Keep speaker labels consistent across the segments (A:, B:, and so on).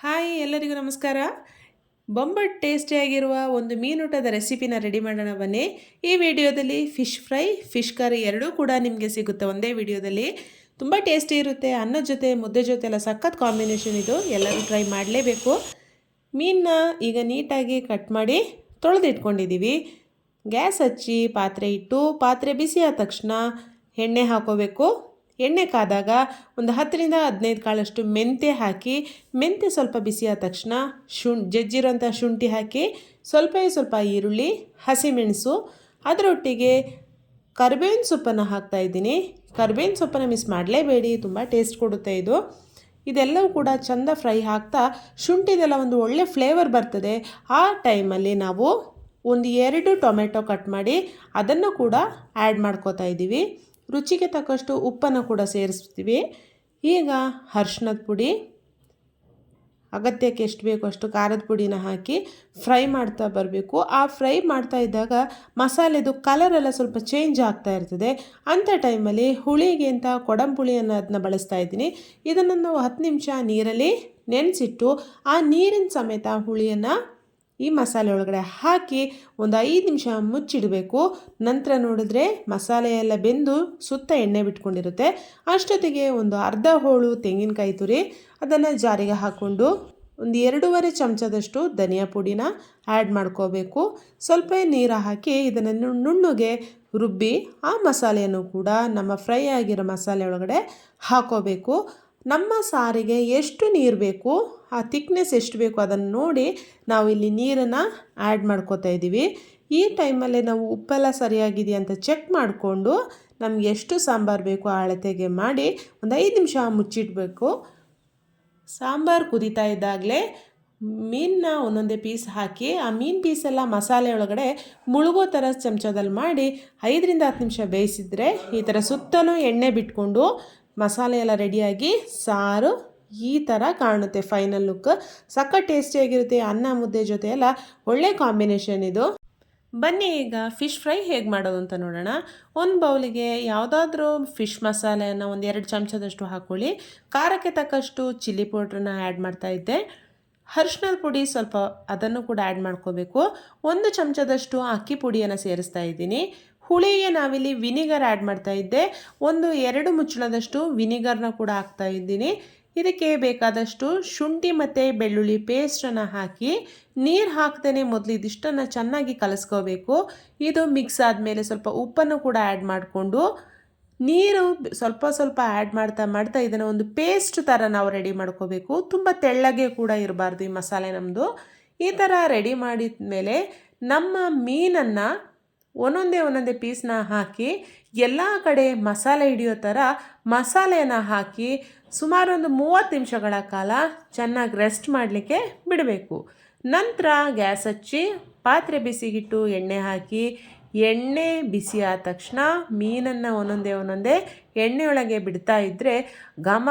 A: Hi ಎಲ್ಲರಿಗೂ ನಮಸ್ಕಾರ. ಬೊಂಬಟ್ ಟೇಸ್ಟಿಯಾಗಿರುವ ಒಂದು ಮೀನೂಟದ ರೆಸಿಪಿನ ರೆಡಿ ಮಾಡೋಣ ಬನ್ನಿ. ಈ ವಿಡಿಯೋದಲ್ಲಿ ಫಿಶ್ ಫ್ರೈ, ಫಿಶ್ ಕರಿ ಎರಡೂ ಕೂಡ ನಿಮಗೆ ಸಿಗುತ್ತೆ ಒಂದೇ ವಿಡಿಯೋದಲ್ಲಿ. ತುಂಬ ಟೇಸ್ಟಿ ಇರುತ್ತೆ. ಅನ್ನದ ಜೊತೆ ಮುದ್ದೆ ಜೊತೆ ಎಲ್ಲ ಸಖತ್ ಕಾಂಬಿನೇಷನ್ ಇದು. ಎಲ್ಲರೂ ಟ್ರೈ ಮಾಡಲೇಬೇಕು. ಮೀನನ್ನ ಈಗ ನೀಟಾಗಿ ಕಟ್ ಮಾಡಿ ತೊಳೆದಿಟ್ಕೊಂಡಿದ್ದೀವಿ. ಗ್ಯಾಸ್ ಹಚ್ಚಿ ಪಾತ್ರೆ ಇಟ್ಟು ಪಾತ್ರೆ ಬಿಸಿ ಆದ ತಕ್ಷಣ ಎಣ್ಣೆ ಹಾಕೋಬೇಕು. ಎಣ್ಣೆ ಕಾದಾಗ ಒಂದು 10ರಿಂದ 15 ಕಾಳಷ್ಟು ಮೆಂತ್ಯ ಹಾಕಿ, ಮೆಂತ್ಯ ಸ್ವಲ್ಪ ಬಿಸಿ ಆದ ತಕ್ಷಣ ಜಜ್ಜಿರೋಂಥ ಶುಂಠಿ ಹಾಕಿ, ಸ್ವಲ್ಪ ಈರುಳ್ಳಿ, ಹಸಿಮೆಣಸು, ಅದರೊಟ್ಟಿಗೆ ಕರಿಬೇವಿನ ಸೊಪ್ಪನ್ನು ಹಾಕ್ತಾಯಿದ್ದೀನಿ. ಕರಿಬೇವಿನ ಸೊಪ್ಪನ್ನು ಮಿಸ್ ಮಾಡಲೇಬೇಡಿ, ತುಂಬ ಟೇಸ್ಟ್ ಕೊಡುತ್ತೆ ಇದು. ಇದೆಲ್ಲವೂ ಕೂಡ ಚೆಂದ ಫ್ರೈ ಆಗ್ತಾ ಶುಂಠಿದೆಲ್ಲ ಒಂದು ಒಳ್ಳೆ ಫ್ಲೇವರ್ ಬರ್ತದೆ. ಆ ಟೈಮಲ್ಲಿ ನಾವು ಒಂದು 2 ಟೊಮೆಟೊ ಕಟ್ ಮಾಡಿ ಅದನ್ನು ಕೂಡ ಆ್ಯಡ್ ಮಾಡ್ಕೋತಾ ಇದ್ದೀವಿ. ರುಚಿಗೆ ತಕ್ಕಷ್ಟು ಉಪ್ಪನ್ನು ಕೂಡ ಸೇರಿಸ್ತೀವಿ. ಈಗ ಅರಿಶಿಣದ ಪುಡಿ, ಅಗತ್ಯಕ್ಕೆ ಎಷ್ಟು ಬೇಕೋ ಅಷ್ಟು ಖಾರದ ಪುಡಿನ ಹಾಕಿ ಫ್ರೈ ಮಾಡ್ತಾ ಬರಬೇಕು. ಆ ಫ್ರೈ ಮಾಡ್ತಾ ಇದ್ದಾಗ ಮಸಾಲೆದು ಕಲರೆಲ್ಲ ಸ್ವಲ್ಪ ಚೇಂಜ್ ಆಗ್ತಾ ಇರ್ತದೆ. ಅಂಥ ಟೈಮಲ್ಲಿ ಹುಳಿಗೆ ಅಂತ ಕೊಡಂಪುಳಿಯನ್ನು ಅದನ್ನ ಬಳಸ್ತಾ ಇದ್ದೀನಿ. ಇದನ್ನು ನಾವು 10 ನಿಮಿಷ ನೀರಲ್ಲಿ ನೆನೆಸಿಟ್ಟು ಆ ನೀರಿನ ಸಮೇತ ಹುಳಿಯನ್ನು ಈ ಮಸಾಲೆ ಒಳಗಡೆ ಹಾಕಿ ಒಂದು 5 ನಿಮಿಷ ಮುಚ್ಚಿಡಬೇಕು. ನಂತರ ನೋಡಿದ್ರೆ ಮಸಾಲೆ ಎಲ್ಲ ಬೆಂದು ಸುತ್ತ ಎಣ್ಣೆ ಬಿಟ್ಕೊಂಡಿರುತ್ತೆ. ಅಷ್ಟೊತ್ತಿಗೆ ಒಂದು ಅರ್ಧ ಹೋಳು ತೆಂಗಿನಕಾಯಿ ತುರಿ ಅದನ್ನು ಜಾರಿಗೆ ಹಾಕ್ಕೊಂಡು ಒಂದು 2.5 ಚಮಚದಷ್ಟು ಧನಿಯಾ ಪುಡಿನ ಆ್ಯಡ್ ಮಾಡ್ಕೋಬೇಕು. ಸ್ವಲ್ಪ ನೀರು ಹಾಕಿ ಇದನ್ನು ನುಣ್ಣಗೆ ರುಬ್ಬಿ ಆ ಮಸಾಲೆಯನ್ನು ಕೂಡ ನಮ್ಮ ಫ್ರೈ ಆಗಿರೋ ಮಸಾಲೆ ಒಳಗಡೆ ಹಾಕೋಬೇಕು. ನಮ್ಮ ಸಾರಿಗೆ ಎಷ್ಟು ನೀರು ಬೇಕು, ಆ ಥಿಕ್ನೆಸ್ ಎಷ್ಟು ಬೇಕು ಅದನ್ನು ನೋಡಿ ನಾವು ಇಲ್ಲಿ ನೀರನ್ನು ಆ್ಯಡ್ ಮಾಡ್ಕೋತಾ ಇದ್ದೀವಿ. ಈ ಟೈಮಲ್ಲೇ ನಾವು ಉಪ್ಪೆಲ್ಲ ಸರಿಯಾಗಿದೆಯಾ ಅಂತ ಚೆಕ್ ಮಾಡಿಕೊಂಡು ನಮ್ಗೆ ಎಷ್ಟು ಸಾಂಬಾರು ಬೇಕು ಆ ಅಳತೆಗೆ ಮಾಡಿ ಒಂದು 5 ನಿಮಿಷ ಮುಚ್ಚಿಡಬೇಕು. ಸಾಂಬಾರು ಕುದೀತಾ ಇದ್ದಾಗಲೇ ಮೀನನ್ನ ಒಂದೊಂದೇ ಪೀಸ್ ಹಾಕಿ ಆ ಮೀನು ಪೀಸೆಲ್ಲ ಮಸಾಲೆ ಒಳಗಡೆ ಮುಳುಗೋ ಥರ ಚಮಚದಲ್ಲಿ ಮಾಡಿ 5ರಿಂದ 10 ನಿಮಿಷ ಬೇಯಿಸಿದ್ರೆ ಈ ಥರ ಸುತ್ತಲೂ ಎಣ್ಣೆ ಬಿಟ್ಕೊಂಡು ಮಸಾಲೆ ಎಲ್ಲ ರೆಡಿಯಾಗಿ ಸಾರು ಈ ಥರ ಕಾಣುತ್ತೆ. ಫೈನಲ್ ಲುಕ್ ಸಖತ್ ಟೇಸ್ಟಿಯಾಗಿರುತ್ತೆ. ಅನ್ನ ಮುದ್ದೆ ಜೊತೆ ಎಲ್ಲ ಒಳ್ಳೆ ಕಾಂಬಿನೇಷನ್ ಇದು. ಬನ್ನಿ ಈಗ ಫಿಶ್ ಫ್ರೈ ಹೇಗೆ ಮಾಡೋದು ಅಂತ ನೋಡೋಣ. ಒಂದು ಬೌಲಿಗೆ ಯಾವುದಾದ್ರೂ ಫಿಶ್ ಮಸಾಲೆಯನ್ನು ಒಂದು 2 ಚಮಚದಷ್ಟು ಹಾಕ್ಕೊಳ್ಳಿ. ಖಾರಕ್ಕೆ ತಕ್ಕಷ್ಟು ಚಿಲ್ಲಿ ಪೌಡ್ರನ್ನ ಆ್ಯಡ್ ಮಾಡ್ತಾಯಿದ್ದೆ. ಅರಿಶಿಣದ ಪುಡಿ ಸ್ವಲ್ಪ ಅದನ್ನು ಕೂಡ ಆ್ಯಡ್ ಮಾಡ್ಕೋಬೇಕು. 1 ಚಮಚದಷ್ಟು ಅಕ್ಕಿ ಪುಡಿಯನ್ನು ಸೇರಿಸ್ತಾ ಇದ್ದೀನಿ. ಹುಳಿಗೆ ನಾವಿಲ್ಲಿ ವಿನಿಗರ್ ಆ್ಯಡ್ ಮಾಡ್ತಾ ಇದ್ದೆ. 2 ಮುಚ್ಚಳದಷ್ಟು ವಿನಿಗರ್ನ ಕೂಡ ಹಾಕ್ತಾ ಇದ್ದೀನಿ. ಇದಕ್ಕೆ ಬೇಕಾದಷ್ಟು ಶುಂಠಿ ಮತ್ತು ಬೆಳ್ಳುಳ್ಳಿ ಪೇಸ್ಟನ್ನು ಹಾಕಿ ನೀರು ಹಾಕ್ದೇ ಮೊದಲು ಇದಿಷ್ಟನ್ನು ಚೆನ್ನಾಗಿ ಕಲಿಸ್ಕೋಬೇಕು. ಇದು ಮಿಕ್ಸ್ ಆದಮೇಲೆ ಸ್ವಲ್ಪ ಉಪ್ಪನ್ನು ಕೂಡ ಆ್ಯಡ್ ಮಾಡಿಕೊಂಡು ನೀರು ಸ್ವಲ್ಪ ಆ್ಯಡ್ ಮಾಡ್ತಾ ಇದನ್ನು ಒಂದು ಪೇಸ್ಟ್ ಥರ ನಾವು ರೆಡಿ ಮಾಡ್ಕೋಬೇಕು. ತುಂಬ ತೆಳ್ಳಗೆ ಕೂಡ ಇರಬಾರ್ದು ಈ ಮಸಾಲೆ ನಮ್ಮದು. ಈ ಥರ ರೆಡಿ ಮಾಡಿದ ಮೇಲೆ ನಮ್ಮ ಮೀನನ್ನು ಒಂದೊಂದೇ ಪೀಸ್ನ ಹಾಕಿ ಎಲ್ಲ ಕಡೆ ಮಸಾಲೆ ಹಿಡಿಯೋ ಥರ ಮಸಾಲೆನ ಹಾಕಿ ಸುಮಾರು ಒಂದು 30 ನಿಮಿಷಗಳ ಕಾಲ ಚೆನ್ನಾಗಿ ರೆಸ್ಟ್ ಮಾಡಲಿಕ್ಕೆ ಬಿಡಬೇಕು. ನಂತರ ಗ್ಯಾಸ್ ಹಚ್ಚಿ ಪಾತ್ರೆ ಬಿಸಿಗಿಟ್ಟು ಎಣ್ಣೆ ಹಾಕಿ ಎಣ್ಣೆ ಬಿಸಿ ಆದ ತಕ್ಷಣ ಮೀನನ್ನು ಒಂದೊಂದೇ ಎಣ್ಣೆಯೊಳಗೆ ಬಿಡ್ತಾ ಇದ್ದರೆ ಘಮ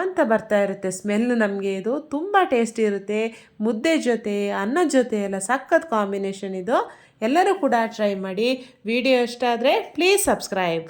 A: ಅಂತ ಬರ್ತಾ ಇರುತ್ತೆ ಸ್ಮೆಲ್ಲು. ನಮಗೆ ಇದು ತುಂಬ ಟೇಸ್ಟಿ ಇರುತ್ತೆ. ಮುದ್ದೆ ಜೊತೆ ಅನ್ನದ ಜೊತೆ ಎಲ್ಲ ಸಖತ್ ಕಾಂಬಿನೇಷನ್ ಇದು. ಎಲ್ಲರೂ ಕೂಡ ಟ್ರೈ ಮಾಡಿ. ವಿಡಿಯೋ ಇಷ್ಟ ಆದರೆ ಪ್ಲೀಸ್ ಸಬ್ಸ್ಕ್ರೈಬ್.